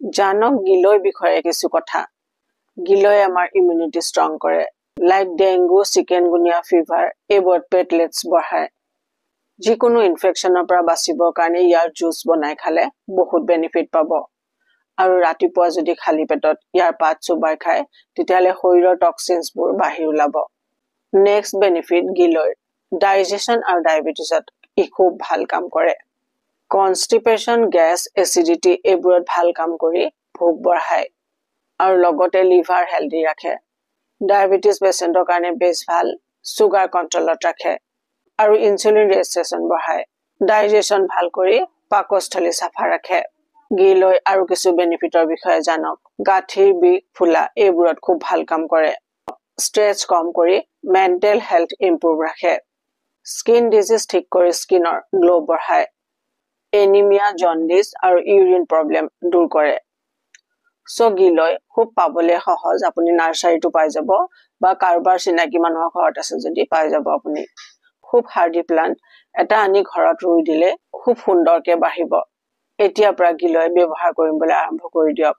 জানক গিলয় বিষয়ে কিছু কথা। গিলয় আমাৰ ইমিউনিটি ষ্ট্ৰং কৰে। লাইক ডেংগু, চিকেনগুনিয়া ফিভাৰ এইবোৰত প্লেটলেটছ বঢ়ায়। যিকোনো ইনফেকশ্যনৰ পৰা বাচিবৰ কাৰণে ইয়াৰ জুচ বনাই খালে বহুত বেনিফিট পাব। আৰু ৰাতিপুৱা যদি খালী পেটত ইয়াৰ পাত চুবাই খায় তেতিয়াহ'লে শৰীৰৰ টক্সিনছবোৰ বাহিৰ ওলাব। নেক্সট বেনিফিট গিলয়ৰ ডাইজেশ্যন আৰু ডায়েবেটিছত ই খুব ভাল কাম কৰে। কনষ্টিপেশ্যন, গেছ, এচিডিটি এইবোৰত ভাল কাম কৰি ভোক বঢ়ায় আৰু লগতে লিভাৰ হেল্ডি ৰাখে। ডায়েবেটিছ পেচেণ্টৰ কাৰণে বেছ ভাল, চুগাৰ কণ্ট্ৰলত ৰাখে আৰু ইনচুলিন ৰেজিষ্ট্ৰেশ্যন বঢ়ায়। ডাইজেশ্যন ভাল কৰি পাকস্থলী চাফা ৰাখে। গিলয় আৰু কিছু বেনিফিটৰ বিষয়ে জানক। গাঁঠিৰ বিষ, ফুলা এইবোৰত খুব ভাল কাম কৰে। ষ্ট্ৰেছ কম কৰি মেণ্টেল হেল্থ ইম্প্ৰুভ ৰাখে। স্কিন ডিজিজ ঠিক কৰি স্কিনৰ গ্লো বঢ়ায়। এনিমিয়া, জণ্ডিছ আৰু ইউৰিন প্ৰব্লেম দূৰ কৰে। গিলয় খুব পাবলৈ সহজ, আপুনি নাৰ্চাৰীটো পাই যাব বা কাৰোবাৰ চিনাকি মানুহৰ ঘৰত আছে যদি পাই যাব আপুনি। খুব হাৰ্ডি প্লান্ট, এটা আনি ঘৰত ৰুই দিলে খুব সুন্দৰকে বাঢ়িব। এতিয়াৰ পৰা গিলয় ব্যৱহাৰ কৰিবলৈ আৰম্ভ কৰি দিয়ক।